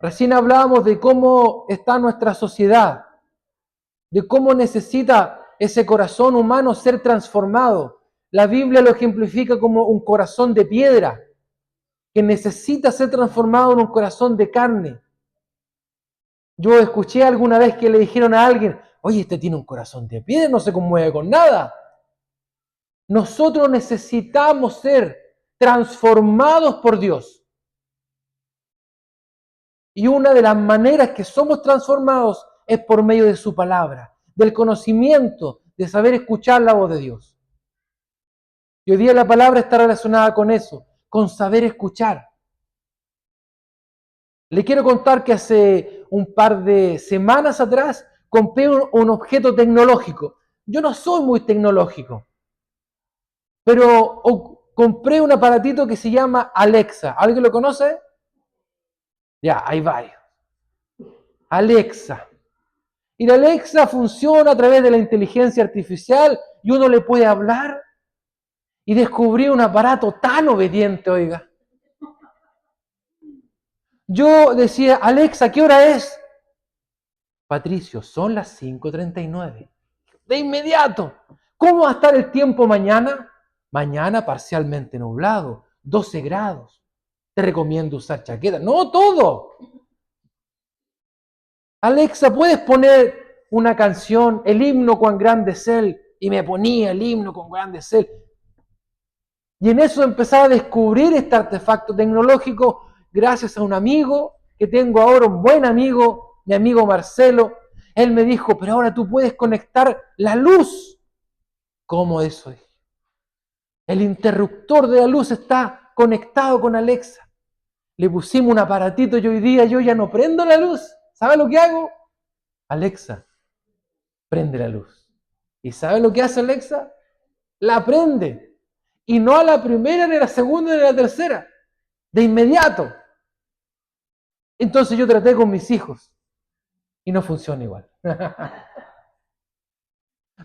Recién hablábamos de cómo está nuestra sociedad, de cómo necesita ese corazón humano ser transformado. La Biblia lo ejemplifica como un corazón de piedra, que necesita ser transformado en un corazón de carne. Yo escuché alguna vez que le dijeron a alguien, oye, este tiene un corazón de piedra, no se conmueve con nada. Nosotros necesitamos ser transformados por Dios. Y una de las maneras que somos transformados es por medio de su palabra, del conocimiento, de saber escuchar la voz de Dios. Y hoy día la palabra está relacionada con eso, con saber escuchar. Le quiero contar que hace un par de semanas atrás compré un objeto tecnológico. Yo no soy muy tecnológico, pero compré un aparatito que se llama Alexa. ¿Alguien lo conoce? Ya, hay varios. Alexa. Y la Alexa funciona a través de la inteligencia artificial y uno le puede hablar. Y descubrí un aparato tan obediente, oiga. Yo decía, Alexa, ¿qué hora es? Patricio, son las 5:39. De inmediato. ¿Cómo va a estar el tiempo mañana? Mañana parcialmente nublado, 12 grados. Te recomiendo usar chaqueta. No todo. Alexa, ¿puedes poner una canción, el himno Cuán grande es Él? Y me ponía el himno Cuán grande es Él. Y en eso empezaba a descubrir este artefacto tecnológico gracias a un amigo que tengo ahora, un buen amigo, mi amigo Marcelo. Él me dijo, pero ahora tú puedes conectar la luz. ¿Cómo eso? El interruptor de la luz está conectado con Alexa. Le pusimos un aparatito y hoy día yo ya no prendo la luz. ¿Sabe lo que hago? Alexa, prende la luz. ¿Y sabe lo que hace Alexa? La prende. Y no a la primera, ni a la segunda, ni a la tercera. De inmediato. Entonces yo traté con mis hijos y no funciona igual.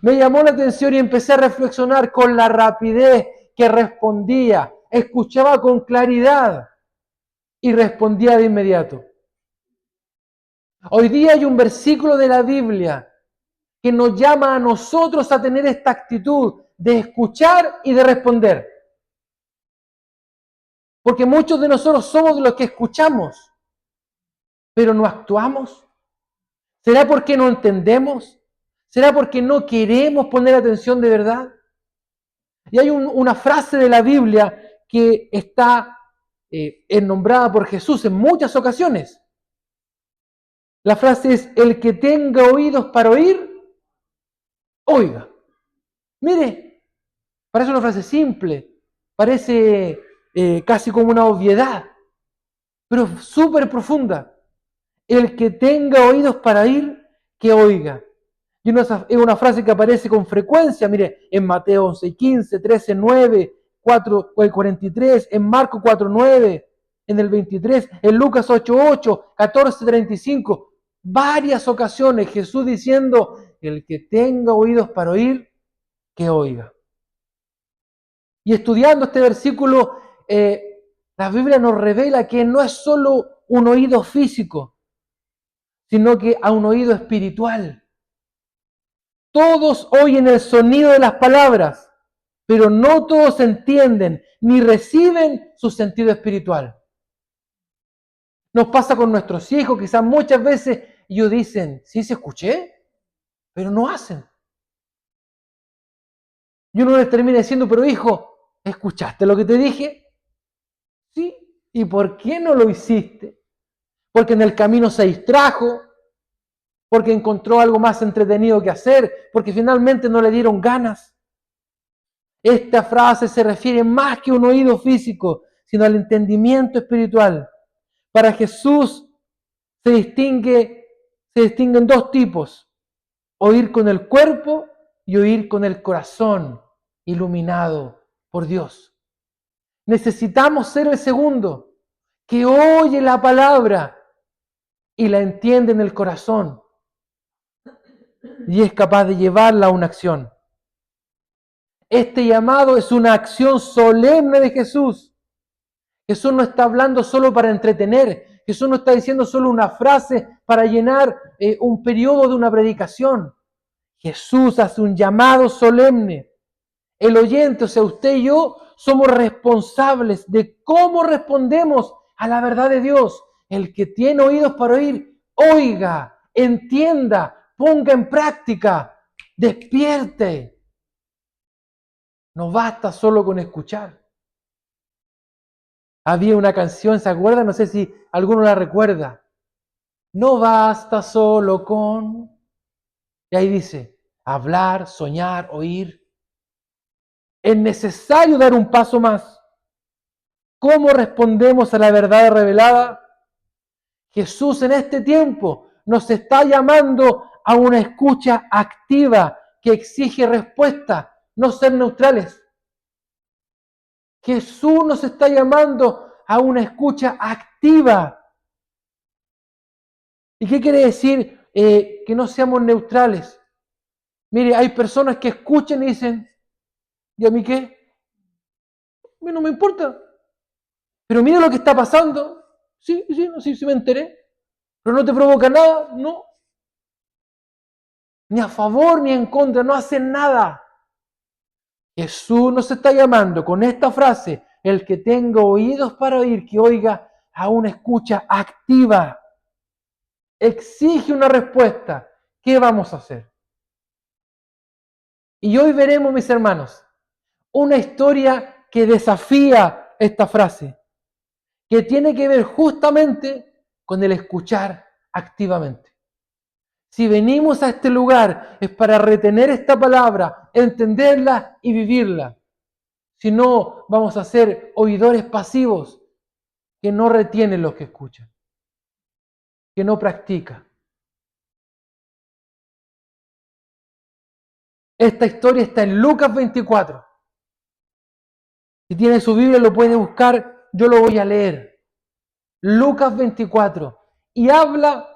Me llamó la atención y empecé a reflexionar con la rapidez que respondía. Escuchaba con claridad y respondía de inmediato. Hoy día hay un versículo de la Biblia que nos llama a nosotros a tener esta actitud de escuchar y de responder. Porque muchos de nosotros somos de los que escuchamos, pero no actuamos. ¿Será porque no entendemos? ¿Será porque no queremos poner atención de verdad? Y hay una frase de la Biblia que está nombrada por Jesús en muchas ocasiones. La frase es, el que tenga oídos para oír, oiga. Mire, parece una frase simple, parece casi como una obviedad, pero súper profunda. El que tenga oídos para oír, que oiga. Y es una frase que aparece con frecuencia, mire, en Mateo 11:15, 13:9, 4, el 43, en Marcos 4:9, en el 23, en Lucas 8:8, 14:35, varias ocasiones Jesús diciendo, el que tenga oídos para oír, que oiga. Y estudiando este versículo, la Biblia nos revela que no es solo un oído físico, sino que a un oído espiritual. Todos oyen el sonido de las palabras, pero no todos entienden ni reciben su sentido espiritual. Nos pasa con nuestros hijos, quizás muchas veces ellos dicen, sí, se escuché, pero no hacen. Y uno les termina diciendo, pero hijo, ¿escuchaste lo que te dije? Sí. ¿Y por qué no lo hiciste? Porque en el camino se distrajo, porque encontró algo más entretenido que hacer, porque finalmente no le dieron ganas. Esta frase se refiere más que a un oído físico, sino al entendimiento espiritual. Para Jesús se distinguen dos tipos: oír con el cuerpo y oír con el corazón, iluminado por Dios. Necesitamos ser el segundo, que oye la palabra y la entiende en el corazón y es capaz de llevarla a una acción. Este llamado es una acción solemne de Jesús. Jesús no está hablando solo para entretener. Jesús no está diciendo solo una frase para llenar un periodo de una predicación. Jesús hace un llamado solemne. El oyente, o sea, usted y yo, somos responsables de cómo respondemos a la verdad de Dios. El que tiene oídos para oír, oiga, entienda, ponga en práctica, despierte. No basta solo con escuchar. Había una canción, ¿se acuerda? No sé si alguno la recuerda. No basta solo con... Y ahí dice, hablar, soñar, oír. Es necesario dar un paso más. ¿Cómo respondemos a la verdad revelada? Jesús en este tiempo nos está llamando a una escucha activa que exige respuesta, no ser neutrales. Jesús nos está llamando a una escucha activa. ¿Y qué quiere decir que no seamos neutrales? Mire, hay personas que escuchan y dicen, ¿y a mí qué? A mí no me importa. Pero mira lo que está pasando. Sí, me enteré. Pero no te provoca nada, no. Ni a favor ni en contra, no hacen nada. Jesús nos está llamando con esta frase, el que tenga oídos para oír, que oiga a una escucha activa. Exige una respuesta. ¿Qué vamos a hacer? Y hoy veremos, mis hermanos, una historia que desafía esta frase, que tiene que ver justamente con el escuchar activamente. Si venimos a este lugar es para retener esta palabra, entenderla y vivirla. Si no, vamos a ser oidores pasivos que no retienen lo que escuchan, que no practican. Esta historia está en Lucas 24. Si tiene su Biblia lo puede buscar, yo lo voy a leer. Lucas 24. Y habla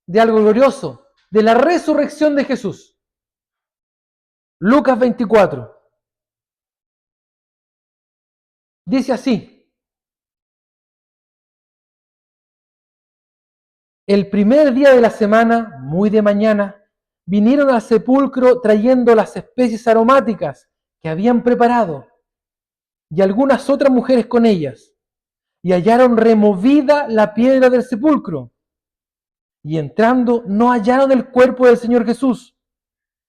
de algo glorioso, de la resurrección de Jesús. Lucas 24. Dice así: el primer día de la semana, muy de mañana, vinieron al sepulcro trayendo las especies aromáticas que habían preparado, y algunas otras mujeres con ellas, y hallaron removida la piedra del sepulcro, y entrando no hallaron el cuerpo del Señor Jesús.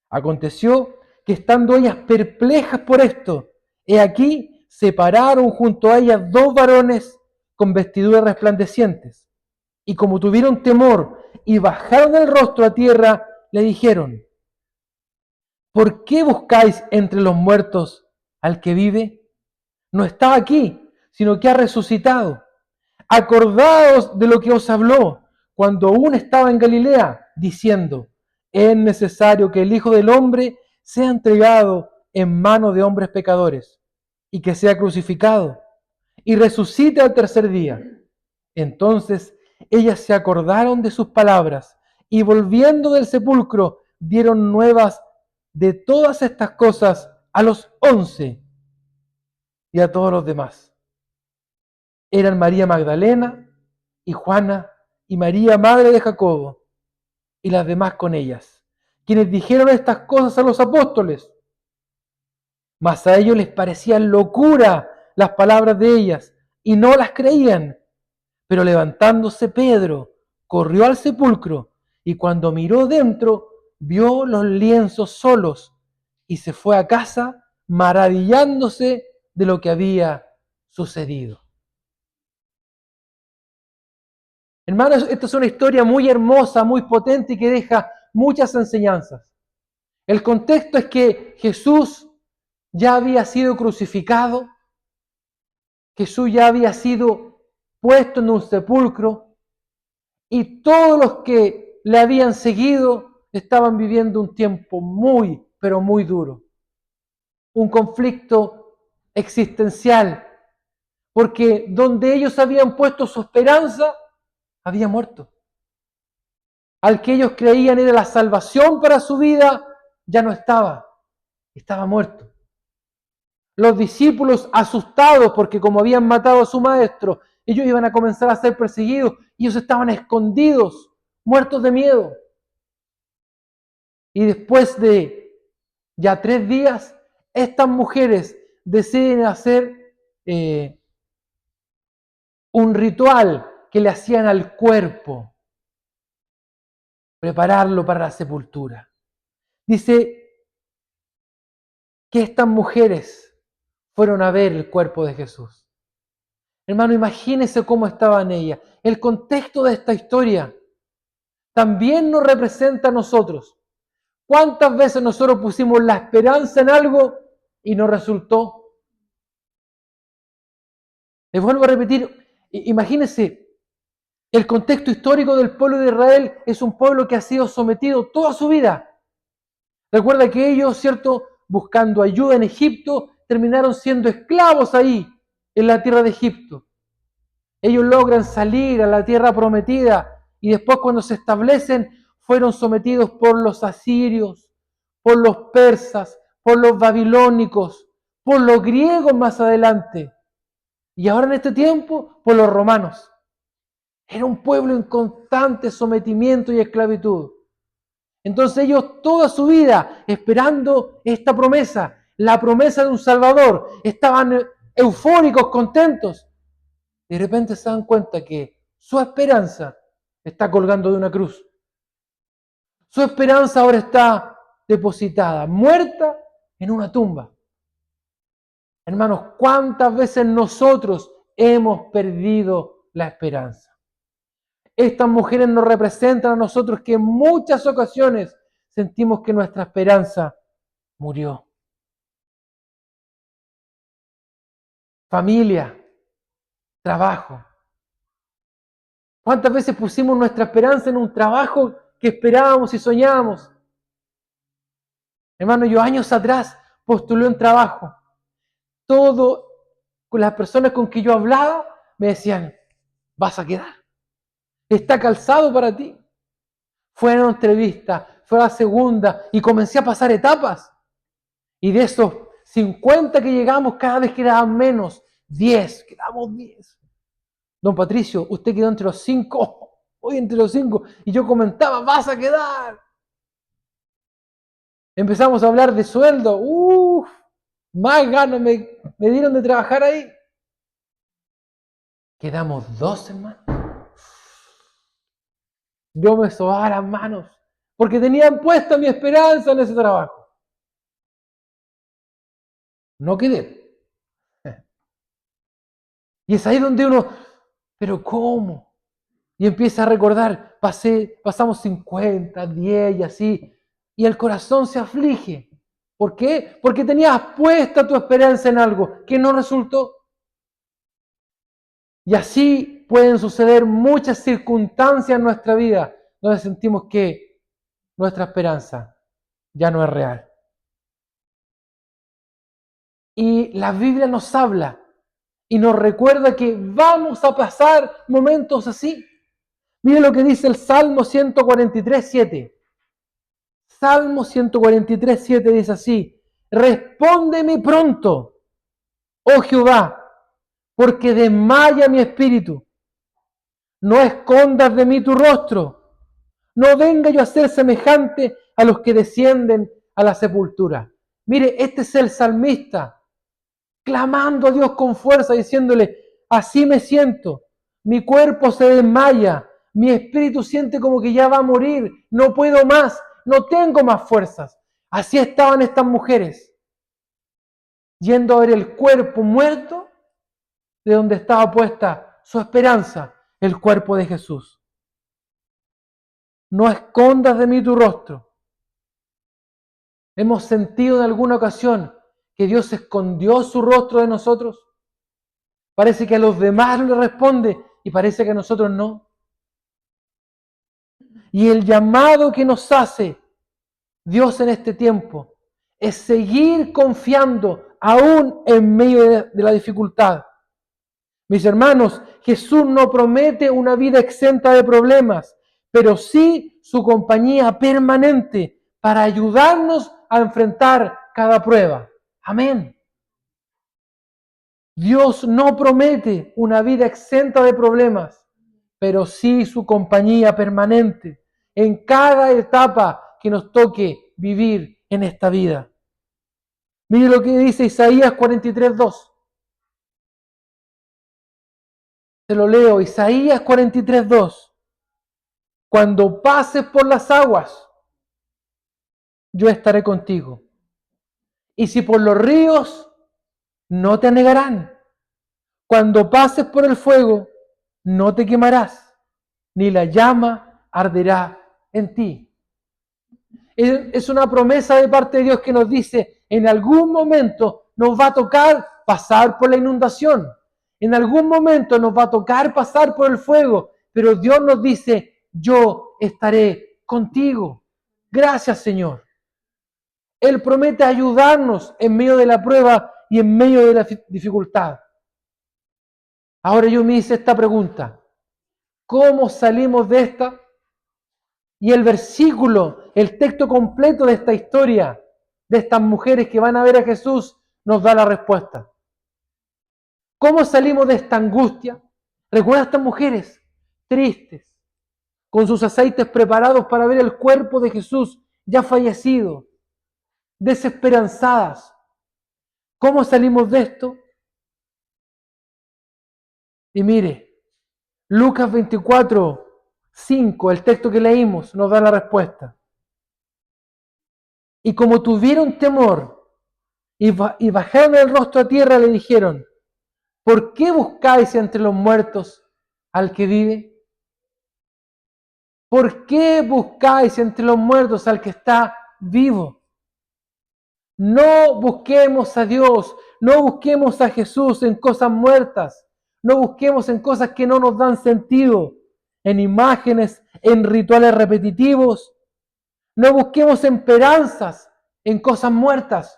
Aconteció que estando ellas perplejas por esto, he aquí se pararon junto a ellas dos varones con vestiduras resplandecientes, y como tuvieron temor y bajaron el rostro a tierra, le dijeron: ¿por qué buscáis entre los muertos al que vive? No está aquí, sino que ha resucitado. Acordaos de lo que os habló cuando aún estaba en Galilea, diciendo: es necesario que el Hijo del Hombre sea entregado en manos de hombres pecadores, y que sea crucificado, y resucite al tercer día. Entonces ellas se acordaron de sus palabras, y volviendo del sepulcro, dieron nuevas de todas estas cosas a los 11 y a todos los demás. Eran María Magdalena y Juana y María, madre de Jacobo, y las demás con ellas, quienes dijeron estas cosas a los apóstoles. Mas a ellos les parecían locura las palabras de ellas, y no las creían. Pero levantándose Pedro, corrió al sepulcro, y cuando miró dentro, vio los lienzos solos, y se fue a casa maravillándose de lo que había sucedido. Hermanos, esta es una historia muy hermosa, muy potente y que deja muchas enseñanzas. El contexto es que Jesús ya había sido crucificado, Jesús ya había sido puesto en un sepulcro y todos los que le habían seguido estaban viviendo un tiempo muy, pero muy duro. Un conflicto existencial, porque donde ellos habían puesto su esperanza, había muerto. Al que ellos creían era la salvación para su vida, ya no estaba muerto. Los discípulos, asustados porque como habían matado a su maestro, ellos iban a comenzar a ser perseguidos, y ellos estaban escondidos, muertos de miedo. Y después de ya 3 días, estas mujeres deciden hacer un ritual que le hacían al cuerpo, prepararlo para la sepultura. Dice que estas mujeres fueron a ver el cuerpo de Jesús. Hermano, imagínese cómo estaban ellas. El contexto de esta historia también nos representa a nosotros. ¿Cuántas veces nosotros pusimos la esperanza en algo y no resultó? Les vuelvo a repetir, imagínense, el contexto histórico del pueblo de Israel es un pueblo que ha sido sometido toda su vida. Recuerda que ellos, ¿cierto?, buscando ayuda en Egipto, terminaron siendo esclavos ahí, en la tierra de Egipto. Ellos logran salir a la tierra prometida y después cuando se establecen fueron sometidos por los asirios, por los persas, por los babilónicos, por los griegos más adelante. Y ahora en este tiempo, por los romanos. Era un pueblo en constante sometimiento y esclavitud. Entonces ellos toda su vida esperando esta promesa, la promesa de un Salvador, estaban eufóricos, contentos. De repente se dan cuenta que su esperanza está colgando de una cruz. Su esperanza ahora está depositada, muerta en una tumba. Hermanos, ¿cuántas veces nosotros hemos perdido la esperanza? Estas mujeres nos representan a nosotros que en muchas ocasiones sentimos que nuestra esperanza murió. Familia, trabajo. ¿Cuántas veces pusimos nuestra esperanza en un trabajo que esperábamos y soñábamos? Hermano, yo años atrás postulé un trabajo. Todo, con las personas con que yo hablaba, me decían, vas a quedar. Está calzado para ti. Fue a una entrevista, fue a la segunda y comencé a pasar etapas. Y de esos 50 que llegamos, cada vez quedaban menos. 10, quedamos 10. Don Patricio, usted quedó entre los 5, hoy entre los 5. Y yo comentaba, vas a quedar. Empezamos a hablar de sueldo. Más ganas me dieron de trabajar ahí. Quedamos 2, hermano. Yo me sobaba las manos porque tenían puesta mi esperanza en ese trabajo. No quedé. Y es ahí donde uno, ¿pero cómo? Y empieza a recordar, pasamos 50, 10 y así, y el corazón se aflige. ¿Por qué? Porque tenías puesta tu esperanza en algo que no resultó. Y así pueden suceder muchas circunstancias en nuestra vida donde sentimos que nuestra esperanza ya no es real. Y la Biblia nos habla y nos recuerda que vamos a pasar momentos así. Mire lo que dice el Salmo 143, 7. Salmo 143, 7 dice así: respóndeme pronto, oh Jehová, porque desmaya mi espíritu. No escondas de mí tu rostro. No venga yo a ser semejante a los que descienden a la sepultura. Mire, este es el salmista, clamando a Dios con fuerza, diciéndole, así me siento, mi cuerpo se desmaya, mi espíritu siente como que ya va a morir, no puedo más, no tengo más fuerzas. Así estaban estas mujeres, yendo a ver el cuerpo muerto de donde estaba puesta su esperanza, el cuerpo de Jesús. No escondas de mí tu rostro. Hemos sentido en alguna ocasión que Dios escondió su rostro de nosotros. Parece que a los demás le responde y parece que a nosotros no. Y el llamado que nos hace Dios en este tiempo es seguir confiando aún en medio de la dificultad. Mis hermanos, Jesús no promete una vida exenta de problemas, pero sí su compañía permanente para ayudarnos a enfrentar cada prueba. Amén. Dios no promete una vida exenta de problemas, pero sí su compañía permanente en cada etapa que nos toque vivir en esta vida. Mire lo que dice Isaías 43:2. Te lo leo, Isaías 43:2. Cuando pases por las aguas, yo estaré contigo. Y si por los ríos, no te anegarán. Cuando pases por el fuego, no te quemarás, ni la llama arderá en ti. Es una promesa de parte de Dios que nos dice, en algún momento nos va a tocar pasar por la inundación. En algún momento nos va a tocar pasar por el fuego, pero Dios nos dice, yo estaré contigo. Gracias, Señor. Él promete ayudarnos en medio de la prueba y en medio de la dificultad. Ahora yo me hice esta pregunta. ¿Cómo salimos de esta? Y el versículo, el texto completo de esta historia, de estas mujeres que van a ver a Jesús, nos da la respuesta. ¿Cómo salimos de esta angustia? Recuerda a estas mujeres tristes, con sus aceites preparados para ver el cuerpo de Jesús ya fallecido, desesperanzadas. ¿Cómo salimos de esto? Y mire, Lucas 24:5, el texto que leímos, nos da la respuesta. Y como tuvieron temor y bajaron el rostro a tierra, le dijeron, ¿por qué buscáis entre los muertos al que vive? ¿Por qué buscáis entre los muertos al que está vivo? No busquemos a Dios, no busquemos a Jesús en cosas muertas, no busquemos en cosas que no nos dan sentido, en imágenes, en rituales repetitivos. No busquemos esperanzas en cosas muertas.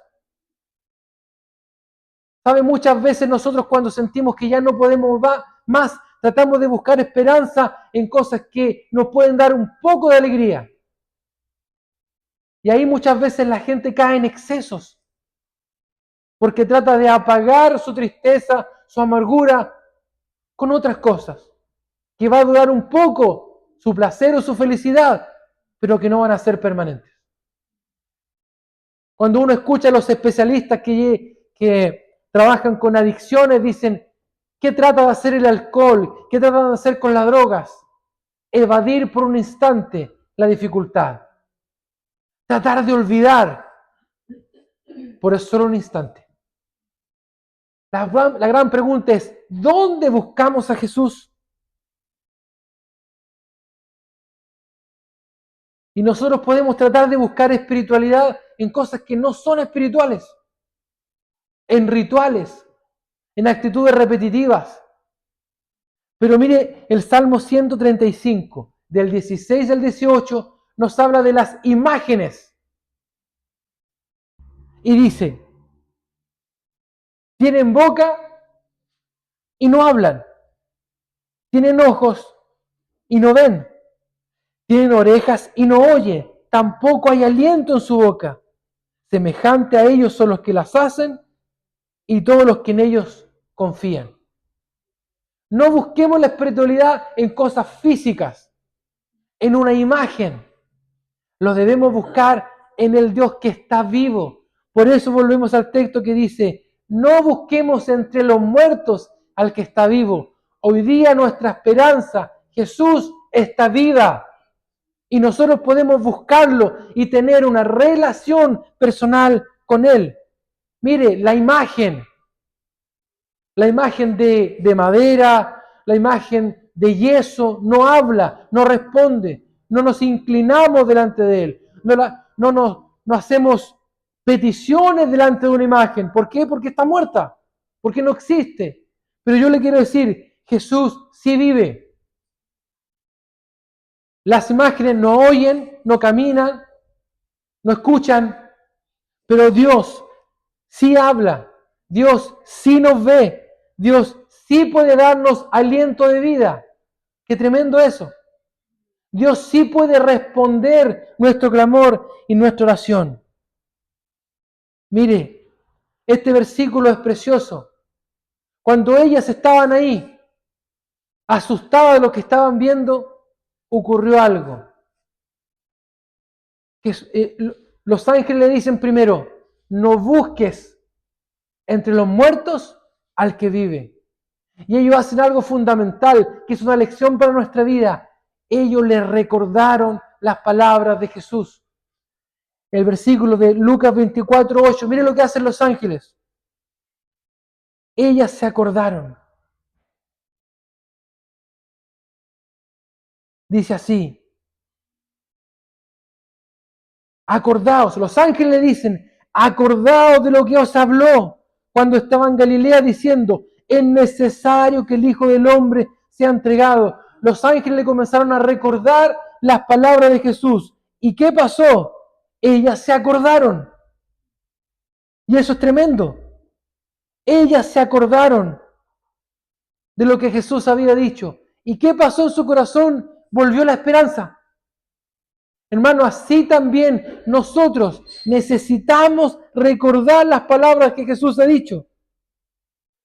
¿Sabe? Muchas veces nosotros cuando sentimos que ya no podemos más, tratamos de buscar esperanza en cosas que nos pueden dar un poco de alegría. Y ahí muchas veces la gente cae en excesos, porque trata de apagar su tristeza, su amargura con otras cosas, que va a durar un poco su placer o su felicidad, pero que no van a ser permanentes. Cuando uno escucha a los especialistas que trabajan con adicciones, dicen, ¿qué trata de hacer el alcohol? ¿Qué trata de hacer con las drogas? Evadir por un instante la dificultad. Tratar de olvidar por solo un instante. La gran pregunta es, ¿dónde buscamos a Jesús? Y nosotros podemos tratar de buscar espiritualidad en cosas que no son espirituales, en rituales, en actitudes repetitivas. Pero mire, el Salmo 135, del 16 al 18, nos habla de las imágenes. Y dice, tienen boca y no hablan, tienen ojos y no ven, tienen orejas y no oyen, tampoco hay aliento en su boca. Semejante a ellos son los que las hacen y todos los que en ellos confían. No busquemos la espiritualidad en cosas físicas, en una imagen. Lo debemos buscar en el Dios que está vivo. Por eso volvemos al texto que dice, no busquemos entre los muertos al que está vivo. Hoy día nuestra esperanza, Jesús, está viva. Y nosotros podemos buscarlo y tener una relación personal con Él. Mire, la imagen de madera, la imagen de yeso, no habla, no responde, no nos inclinamos delante de Él, no hacemos peticiones delante de una imagen. ¿Por qué? Porque está muerta, porque no existe. Pero yo le quiero decir, Jesús sí vive. Las imágenes no oyen, no caminan, no escuchan, pero Dios sí habla, Dios sí nos ve, Dios sí puede darnos aliento de vida. Qué tremendo eso. Dios sí puede responder nuestro clamor y nuestra oración. Mire, este versículo es precioso, Cuando ellas estaban ahí, asustadas de lo que estaban viendo, ocurrió algo. Los ángeles le dicen primero, no busques entre los muertos al que vive. Y ellos hacen algo fundamental, que es una lección para nuestra vida. Ellos le recordaron las palabras de Jesús. El versículo de Lucas 24:8, mire lo que hacen los ángeles. Ellas se acordaron. Dice así, acordaos, los ángeles le dicen, acordaos de lo que os habló cuando estaba en Galilea diciendo, es necesario que el Hijo del Hombre sea entregado. Los ángeles le comenzaron a recordar las palabras de Jesús. ¿Y qué pasó? Ellas se acordaron. Y eso es tremendo. Ellas se acordaron de lo que Jesús había dicho. ¿Y qué pasó en su corazón? Volvió la esperanza. Hermano, así también nosotros necesitamos recordar las palabras que Jesús ha dicho.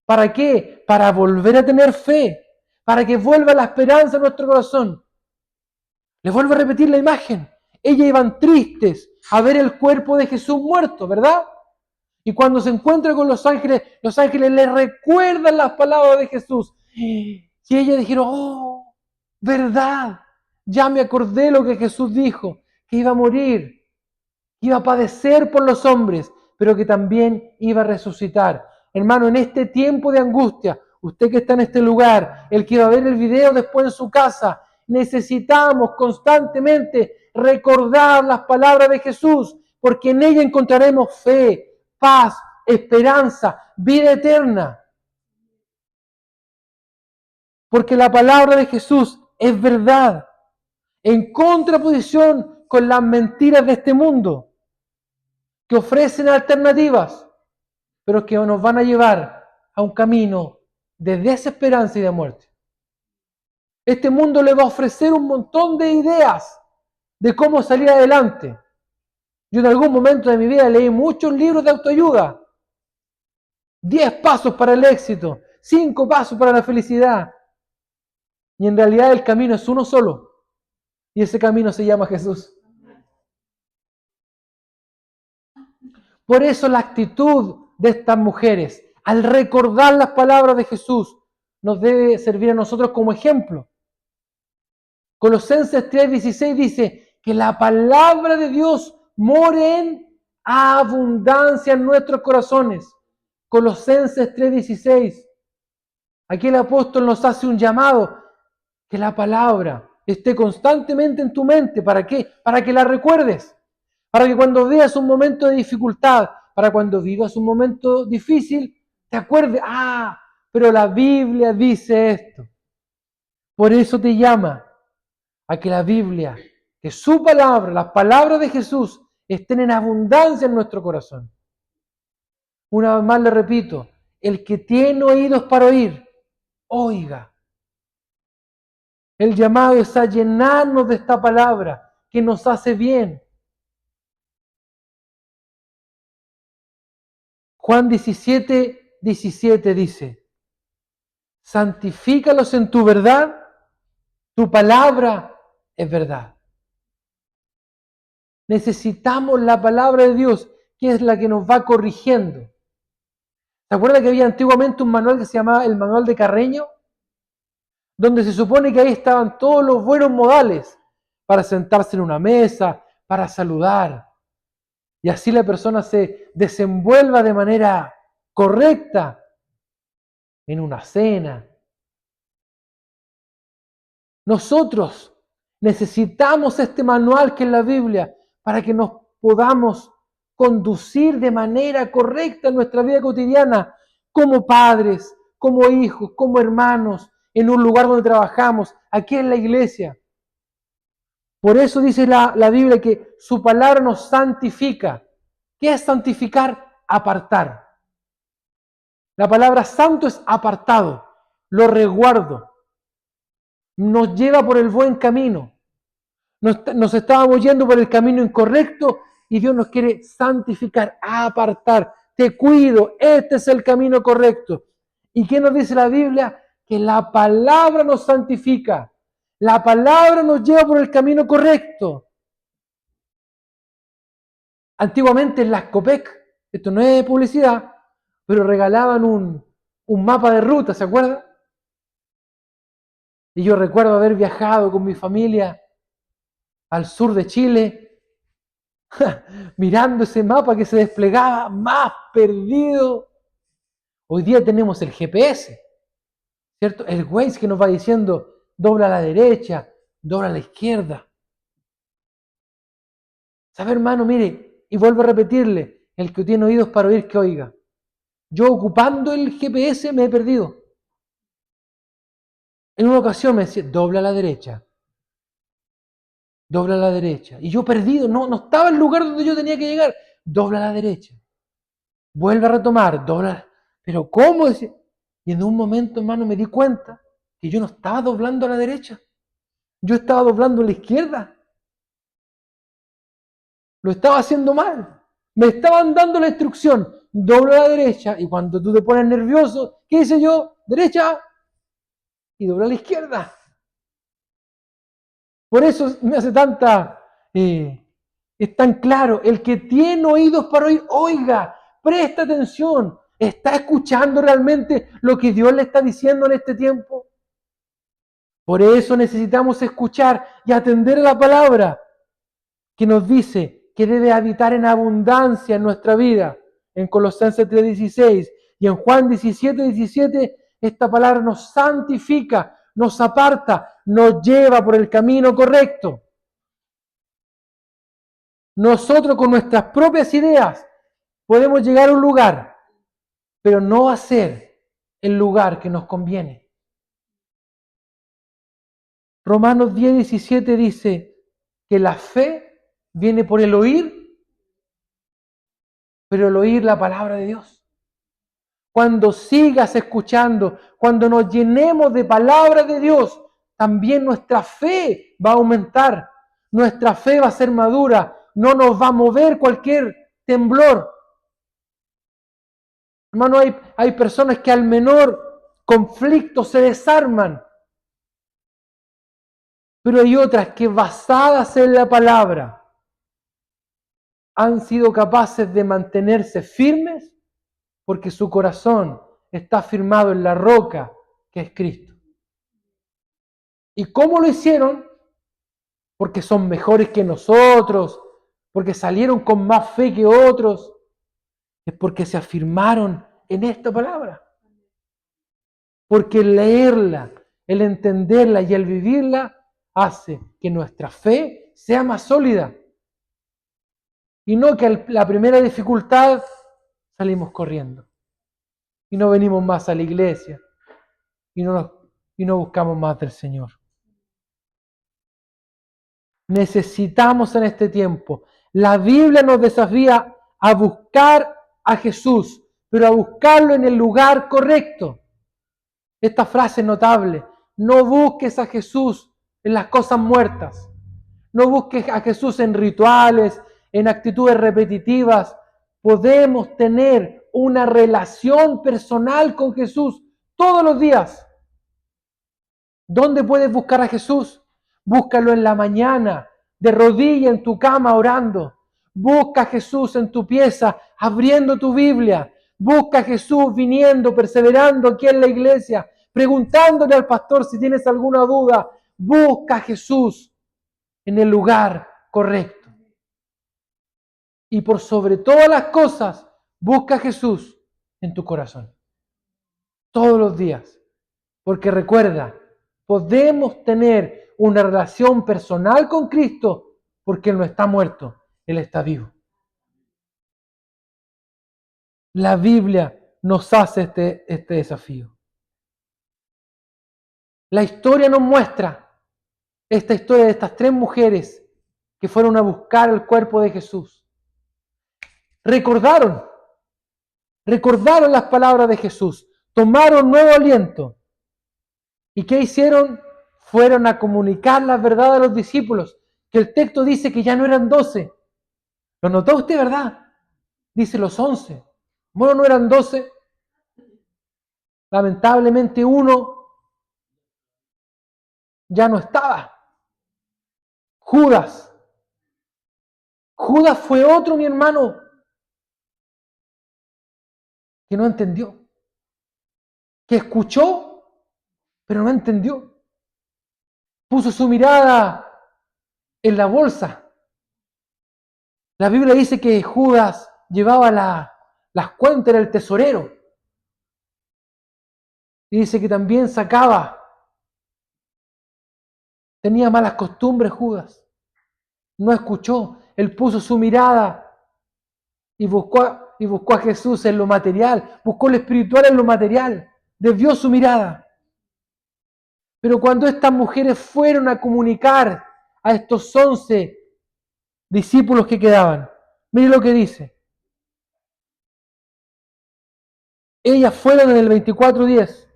¿Para qué? Para volver a tener fe, para que vuelva la esperanza en nuestro corazón. Les vuelvo a repetir la imagen. Ellas iban tristes a ver el cuerpo de Jesús muerto, ¿verdad? Y cuando se encuentran con los ángeles les recuerdan las palabras de Jesús. Y ellas dijeron, oh, verdad, ya me acordé lo que Jesús dijo, que iba a morir, que iba a padecer por los hombres, pero que también iba a resucitar. Hermano, en este tiempo de angustia, usted que está en este lugar, el que va a ver el video después en su casa, necesitamos constantemente recordar las palabras de Jesús, porque en ella encontraremos fe, paz, esperanza, vida eterna. Porque la palabra de Jesús es verdad, en contraposición con las mentiras de este mundo, que ofrecen alternativas, pero que nos van a llevar a un camino de desesperanza y de muerte. Este mundo le va a ofrecer un montón de ideas de cómo salir adelante. Yo en algún momento de mi vida leí muchos libros de autoayuda. 10 pasos para el éxito, 5 pasos para la felicidad. Y en realidad el camino es uno solo. Y ese camino se llama Jesús. Por eso la actitud de estas mujeres, al recordar las palabras de Jesús, nos debe servir a nosotros como ejemplo. Colosenses 3:16 dice que la palabra de Dios more en abundancia en nuestros corazones. Colosenses 3:16. Aquí el apóstol nos hace un llamado, que la palabra esté constantemente en tu mente. ¿Para qué? Para que la recuerdes. Para que cuando veas un momento de dificultad, para cuando vivas un momento difícil, te acuerdes, pero la Biblia dice esto. Por eso te llama a que la Biblia, que su palabra, las palabras de Jesús, estén en abundancia en nuestro corazón. Una vez más le repito, el que tiene oídos para oír, oiga. El llamado es a llenarnos de esta palabra que nos hace bien. Juan 17:17 dice, santifícalos en tu verdad, tu palabra es verdad. Necesitamos la palabra de Dios, que es la que nos va corrigiendo. ¿Se acuerda que había antiguamente un manual que se llamaba el manual de Carreño? Donde se supone que ahí estaban todos los buenos modales para sentarse en una mesa, para saludar. Y así la persona se desenvuelva de manera correcta en una cena. Nosotros necesitamos este manual que es la Biblia para que nos podamos conducir de manera correcta en nuestra vida cotidiana, como padres, como hijos, como hermanos, en un lugar donde trabajamos, aquí en la iglesia. Por eso dice la Biblia que su palabra nos santifica. ¿Qué es santificar? Apartar. La palabra santo es apartado, lo resguardo. Nos lleva por el buen camino. Nos estábamos yendo por el camino incorrecto y Dios nos quiere santificar, apartar. Te cuido, este es el camino correcto. ¿Y qué nos dice la Biblia? Que la palabra nos santifica. La palabra nos lleva por el camino correcto. Antiguamente en las Copec, esto no es publicidad, pero regalaban un mapa de ruta, ¿se acuerdan? Y yo recuerdo haber viajado con mi familia al sur de Chile, mirando ese mapa que se desplegaba más perdido. Hoy día tenemos el GPS, ¿cierto? El Waze que nos va diciendo, dobla a la derecha, dobla a la izquierda. ¿Sabe, hermano? Mire, y vuelvo a repetirle, el que tiene oídos para oír, que oiga. Yo ocupando el GPS me he perdido. En una ocasión me decía, dobla a la derecha, dobla a la derecha. Y yo perdido, no estaba en el lugar donde yo tenía que llegar. Dobla a la derecha. Vuelve a retomar, dobla. Pero ¿cómo? Decía. Y en un momento, hermano, me di cuenta que yo no estaba doblando a la derecha. Yo estaba doblando a la izquierda. Lo estaba haciendo mal. Me estaban dando la instrucción, dobla a la derecha. Y cuando tú te pones nervioso, ¿qué hice yo? Derecha y dobla a la izquierda. Por eso me hace es tan claro, el que tiene oídos para oír, oiga, presta atención, ¿está escuchando realmente lo que Dios le está diciendo en este tiempo? Por eso necesitamos escuchar y atender a la palabra que nos dice que debe habitar en abundancia en nuestra vida, en Colosenses 3:16 y en Juan 17:17, esta palabra nos santifica, nos aparta, nos lleva por el camino correcto. Nosotros con nuestras propias ideas podemos llegar a un lugar, pero no hacer el lugar que nos conviene. Romanos 10:17 dice que la fe viene por el oír, pero el oír la palabra de Dios. Cuando sigas escuchando, cuando nos llenemos de palabra de Dios, también nuestra fe va a aumentar, nuestra fe va a ser madura, no nos va a mover cualquier temblor. Hermano, hay personas que al menor conflicto se desarman, pero hay otras que basadas en la palabra han sido capaces de mantenerse firmes porque su corazón está firmado en la roca que es Cristo. ¿Y cómo lo hicieron? Porque son mejores que nosotros, porque salieron con más fe que otros, es porque se afirmaron en esta palabra. Porque el leerla, el entenderla y el vivirla hace que nuestra fe sea más sólida. Y no que a la primera dificultad salimos corriendo. Y no venimos más a la iglesia. Y no buscamos más del Señor. Necesitamos en este tiempo. La Biblia nos desafía a buscar a Jesús, pero a buscarlo en el lugar correcto. Esta frase es notable. No busques a Jesús en las cosas muertas. No busques a Jesús en rituales, en actitudes repetitivas. Podemos tener una relación personal con Jesús todos los días. ¿Dónde puedes buscar a Jesús? Búscalo en la mañana, de rodilla en tu cama orando. Busca a Jesús en tu pieza, abriendo tu Biblia. Busca a Jesús viniendo, perseverando aquí en la iglesia, preguntándole al pastor si tienes alguna duda. Busca a Jesús en el lugar correcto. Y por sobre todas las cosas, busca a Jesús en tu corazón. Todos los días. Porque recuerda, podemos tener una relación personal con Cristo porque Él no está muerto, Él está vivo. La Biblia nos hace este desafío. La historia nos muestra esta historia de estas 3 mujeres que fueron a buscar el cuerpo de Jesús. Recordaron las palabras de Jesús, tomaron nuevo aliento. ¿Y qué hicieron? Fueron a comunicar la verdad a los discípulos, que el texto dice que ya no eran 12. ¿Lo notó usted, verdad? Dice los 11. Bueno, no eran 12. Lamentablemente uno ya no estaba. Judas. Judas fue otro, mi hermano, que no entendió. Que escuchó, pero no entendió. Puso su mirada en la bolsa. La Biblia dice que Judas llevaba las cuentas, era el tesorero. Y dice que también sacaba. Tenía malas costumbres Judas. No escuchó. Él puso su mirada y buscó a Jesús en lo material. Buscó lo espiritual en lo material. Desvió su mirada. Pero cuando estas mujeres fueron a comunicar a estos 11 discípulos que quedaban, mire lo que dice. Ellas fueron en el 24:10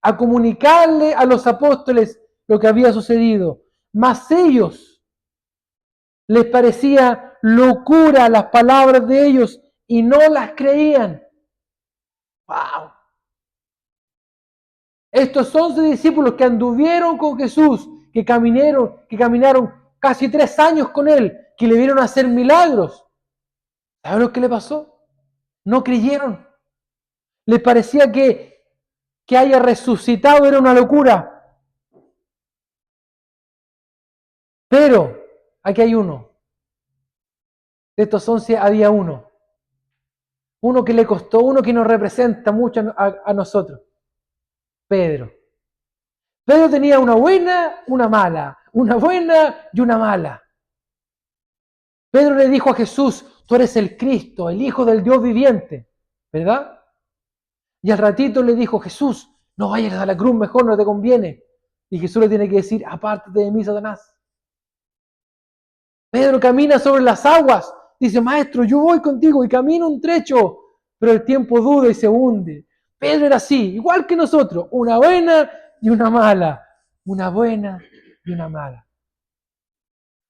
a comunicarle a los apóstoles lo que había sucedido. Mas ellos les parecía locura las palabras de ellos y no las creían. ¡Wow! Estos 11 discípulos que anduvieron con Jesús, que caminaron casi 3 años con Él, que le vieron hacer milagros. ¿Saben lo que le pasó? No creyeron. Les parecía que haya resucitado era una locura. Pero aquí hay uno. De estos 11 había uno. Uno que le costó, uno que nos representa mucho a nosotros. Pedro. Pedro tenía una buena, una mala. Una buena y una mala. Pedro le dijo a Jesús, tú eres el Cristo, el Hijo del Dios viviente. ¿Verdad? Y al ratito le dijo, Jesús, no vayas a la cruz, mejor no te conviene. Y Jesús le tiene que decir, apártate de mí, Satanás. Pedro camina sobre las aguas. Dice, maestro, yo voy contigo y camino un trecho, pero el tiempo duda y se hunde. Pedro era así, igual que nosotros, una buena y una mala. Una buena y una mala.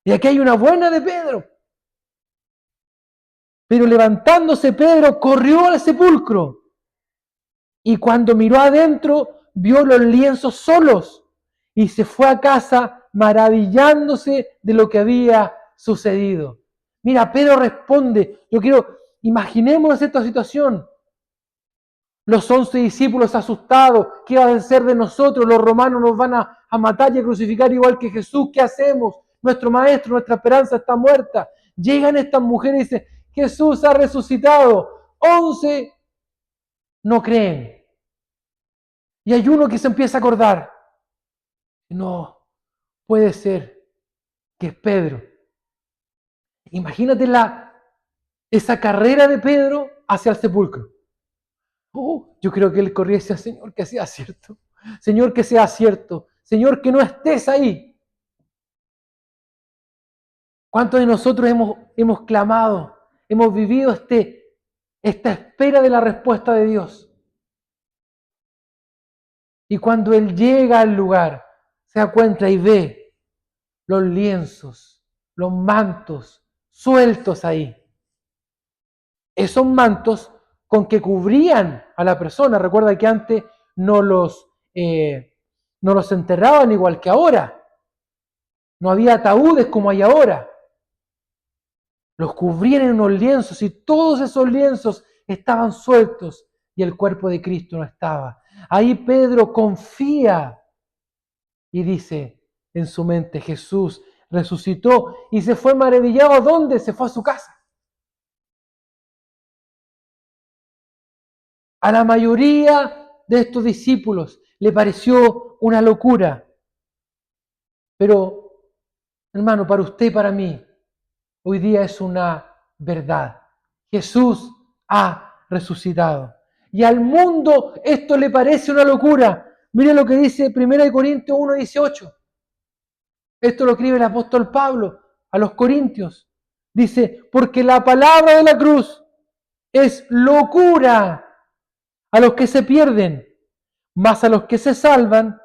Y aquí hay una buena de Pedro. Pero levantándose Pedro, corrió al sepulcro. Y cuando miró adentro, vio los lienzos solos. Y se fue a casa maravillándose de lo que había sucedido. Mira, Pedro responde, imaginémonos esta situación. Los 11 discípulos asustados, ¿qué va a ser de nosotros? Los romanos nos van a matar y a crucificar igual que Jesús, ¿qué hacemos? Nuestro maestro, nuestra esperanza está muerta. Llegan estas mujeres y dicen, Jesús ha resucitado. 11 no creen. Y hay uno que se empieza a acordar. No, puede ser que es Pedro. Imagínate esa carrera de Pedro hacia el sepulcro. Yo creo que él corría y decía, Señor, que sea cierto. Señor, que sea cierto. Señor, que no estés ahí. ¿Cuántos de nosotros hemos clamado, hemos vivido esta espera de la respuesta de Dios? Y cuando Él llega al lugar, se da cuenta y ve los lienzos, los mantos sueltos ahí. Esos mantos con que cubrían a la persona. Recuerda que antes no los enterraban igual que ahora. No había ataúdes como hay ahora. Los cubrían en unos lienzos y todos esos lienzos estaban sueltos y el cuerpo de Cristo no estaba. Ahí Pedro confía y dice en su mente, Jesús resucitó y se fue maravillado. ¿A dónde? Se fue a su casa. A la mayoría de estos discípulos le pareció una locura. Pero, hermano, para usted y para mí, hoy día es una verdad. Jesús ha resucitado. Y al mundo esto le parece una locura. Mire lo que dice 1 Corintios 1:18. Esto lo escribe el apóstol Pablo a los Corintios. Dice, porque la palabra de la cruz es locura a los que se pierden, mas a los que se salvan,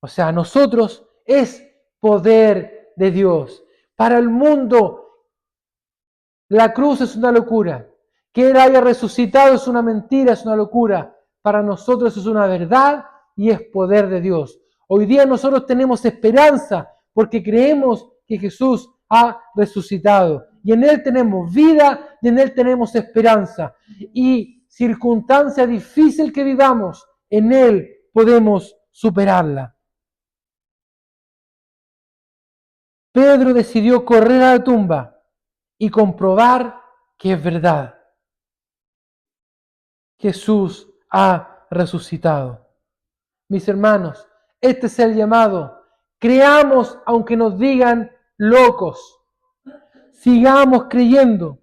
o sea, a nosotros, es poder de Dios. Para el mundo, la cruz es una locura. Que Él haya resucitado es una mentira, es una locura. para nosotros es una verdad y es poder de Dios. Hoy día nosotros tenemos esperanza porque creemos que Jesús ha resucitado. Y en Él tenemos vida y en Él tenemos esperanza. Y circunstancia difícil que vivamos, en Él podemos superarla. Pedro decidió correr a la tumba y comprobar que es verdad. Jesús ha resucitado. Mis hermanos, este es el llamado. Creamos aunque nos digan locos. Sigamos creyendo.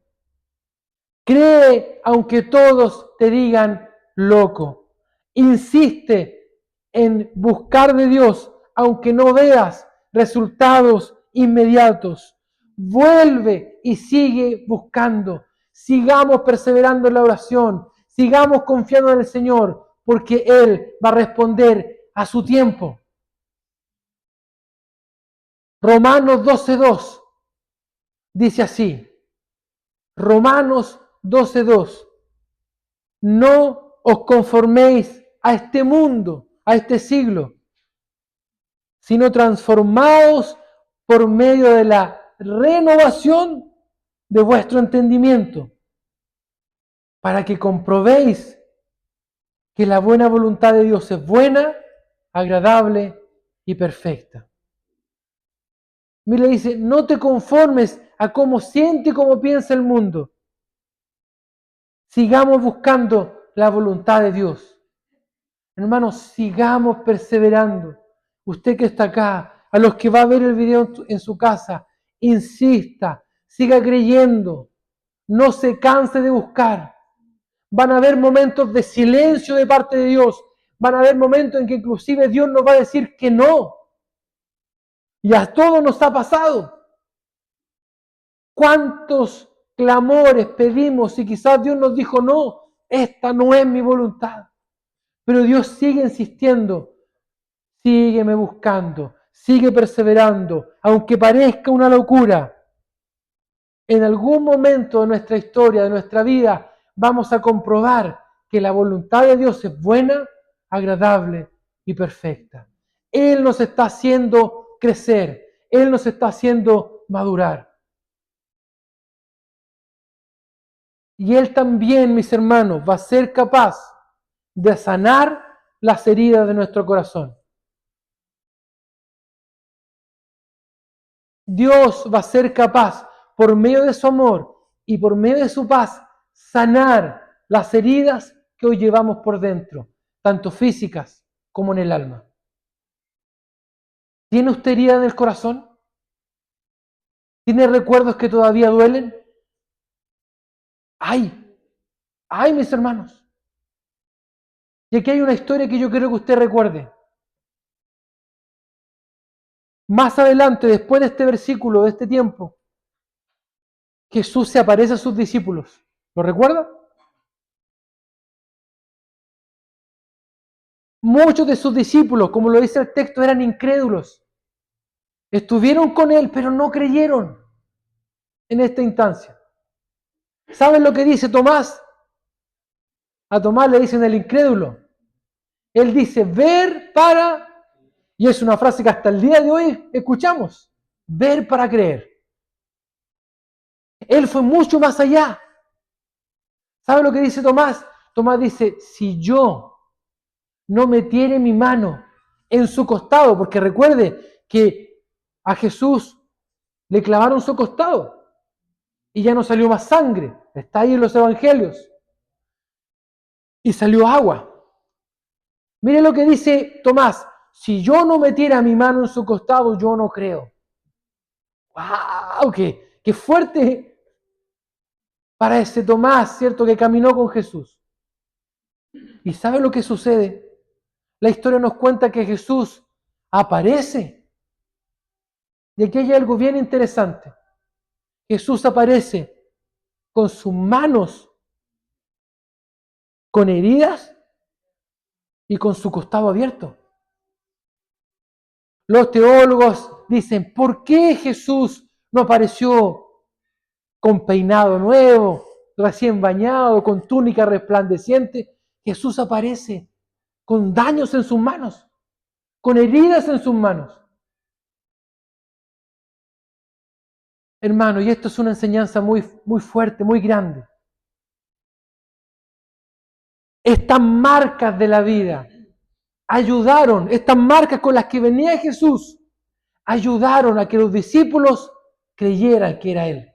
Cree aunque todos te digan loco. Insiste en buscar de Dios aunque no veas resultados inmediatos. Vuelve y sigue buscando. Sigamos perseverando en la oración. Sigamos confiando en el Señor porque Él va a responder a su tiempo. Romanos 12:2 dice así. Romanos 12:2. No os conforméis a este mundo, a este siglo, sino transformaos por medio de la renovación de vuestro entendimiento, para que comprobéis que la buena voluntad de Dios es buena, agradable y perfecta. Mira, dice, no te conformes a cómo siente y cómo piensa el mundo. Sigamos buscando la voluntad de Dios. Hermanos, sigamos perseverando. Usted que está acá, a los que va a ver el video en su casa, insista, siga creyendo, no se canse de buscar. Van a haber momentos de silencio de parte de Dios, van a haber momentos en que inclusive Dios nos va a decir que no. Y a todos nos ha pasado. ¿Cuántos clamores pedimos y quizás Dios nos dijo, no, esta no es mi voluntad? Pero Dios sigue insistiendo, sígueme buscando, sigue perseverando, aunque parezca una locura. En algún momento de nuestra historia, de nuestra vida, vamos a comprobar que la voluntad de Dios es buena, agradable y perfecta. Él nos está haciendo crecer, Él nos está haciendo madurar. Y Él también, mis hermanos, va a ser capaz de sanar las heridas de nuestro corazón. Dios va a ser capaz, por medio de su amor y por medio de su paz, sanar las heridas que hoy llevamos por dentro, tanto físicas como en el alma. ¿Tiene usted herida en el corazón? ¿Tiene recuerdos que todavía duelen? ¡Ay, mis hermanos! Y aquí hay una historia que yo quiero que usted recuerde. Más adelante, después de este versículo, de este tiempo, Jesús se aparece a sus discípulos. ¿Lo recuerda? Muchos de sus discípulos, como lo dice el texto, eran incrédulos. Estuvieron con Él, pero no creyeron en esta instancia. ¿Saben lo que dice Tomás? A Tomás le dicen el incrédulo. Él dice, ver para... Y es una frase que hasta el día de hoy escuchamos. Ver para creer. Él fue mucho más allá. ¿Sabe lo que dice Tomás? Tomás dice, si yo no metiere mi mano en su costado, porque recuerde que a Jesús le clavaron su costado y ya no salió más sangre. Está ahí en los evangelios. Y salió agua. Mire lo que dice Tomás. Si yo no metiera mi mano en su costado, yo no creo. ¡Wow! ¡Qué fuerte para ese Tomás, ¿cierto? Que caminó con Jesús. ¿Y sabe lo que sucede? La historia nos cuenta que Jesús aparece. Y aquí hay algo bien interesante. Jesús aparece con sus manos con heridas y con su costado abierto. Los teólogos dicen, ¿por qué Jesús no apareció con peinado nuevo, recién bañado, con túnica resplandeciente? Jesús aparece con daños en sus manos, con heridas en sus manos. Hermano, y esto es una enseñanza muy, muy fuerte, muy grande. Estas marcas de la vida ayudaron, estas marcas con las que venía Jesús, ayudaron a que los discípulos creyeran que era Él.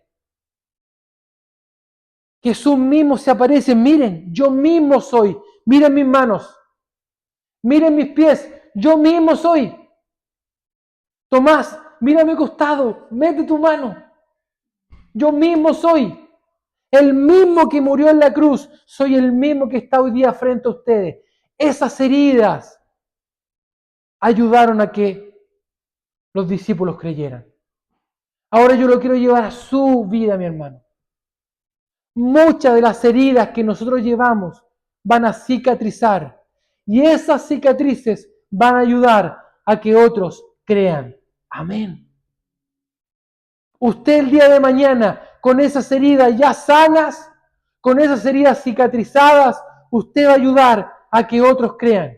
Jesús mismo se aparece, miren, yo mismo soy, miren mis manos, miren mis pies, yo mismo soy. Tomás, mira a mi costado, mete tu mano, yo mismo soy. El mismo que murió en la cruz, soy el mismo que está hoy día frente a ustedes. Esas heridas ayudaron a que los discípulos creyeran. Ahora yo lo quiero llevar a su vida, mi hermano. Muchas de las heridas que nosotros llevamos van a cicatrizar y esas cicatrices van a ayudar a que otros crean. Amén. Usted el día de mañana, con esas heridas ya sanas, con esas heridas cicatrizadas, usted va a ayudar a que otros crean.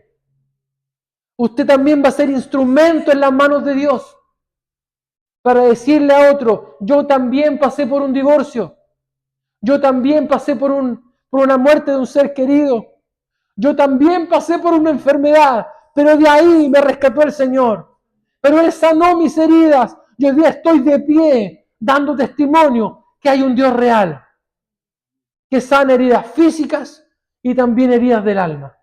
Usted también va a ser instrumento en las manos de Dios para decirle a otro, yo también pasé por un divorcio, yo también pasé por una muerte de un ser querido, yo también pasé por una enfermedad, pero de ahí me rescató el Señor. Pero Él sanó mis heridas y hoy día estoy de pie dando testimonio que hay un Dios real, que sana heridas físicas y también heridas del alma.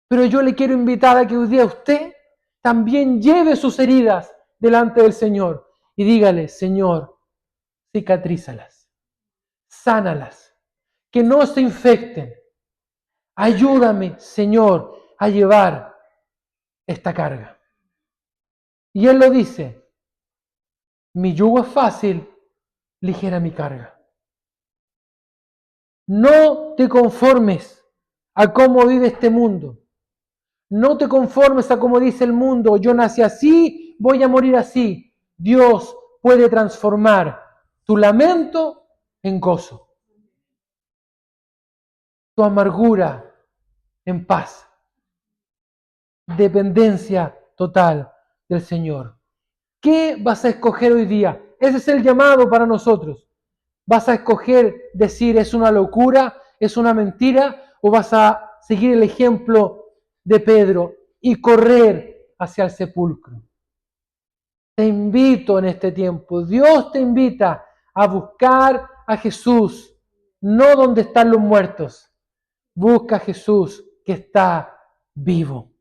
Pero yo le quiero invitar a que hoy día usted también lleve sus heridas delante del Señor y dígale, Señor, cicatrízalas, sánalas, que no se infecten. Ayúdame, Señor, a llevar esta carga. Y Él lo dice, mi yugo es fácil, ligera mi carga. No te conformes a cómo vive este mundo. No te conformes a cómo dice el mundo. Yo nací así, voy a morir así. Dios puede transformar tu lamento en gozo. Tu amargura en paz. Dependencia total del Señor. ¿Qué vas a escoger hoy día? Ese es el llamado para nosotros. ¿Vas a escoger decir es una locura, es una mentira? ¿O vas a seguir el ejemplo de Pedro y correr hacia el sepulcro? Te invito en este tiempo, Dios te invita a buscar a Jesús, no donde están los muertos. Busca a Jesús que está vivo.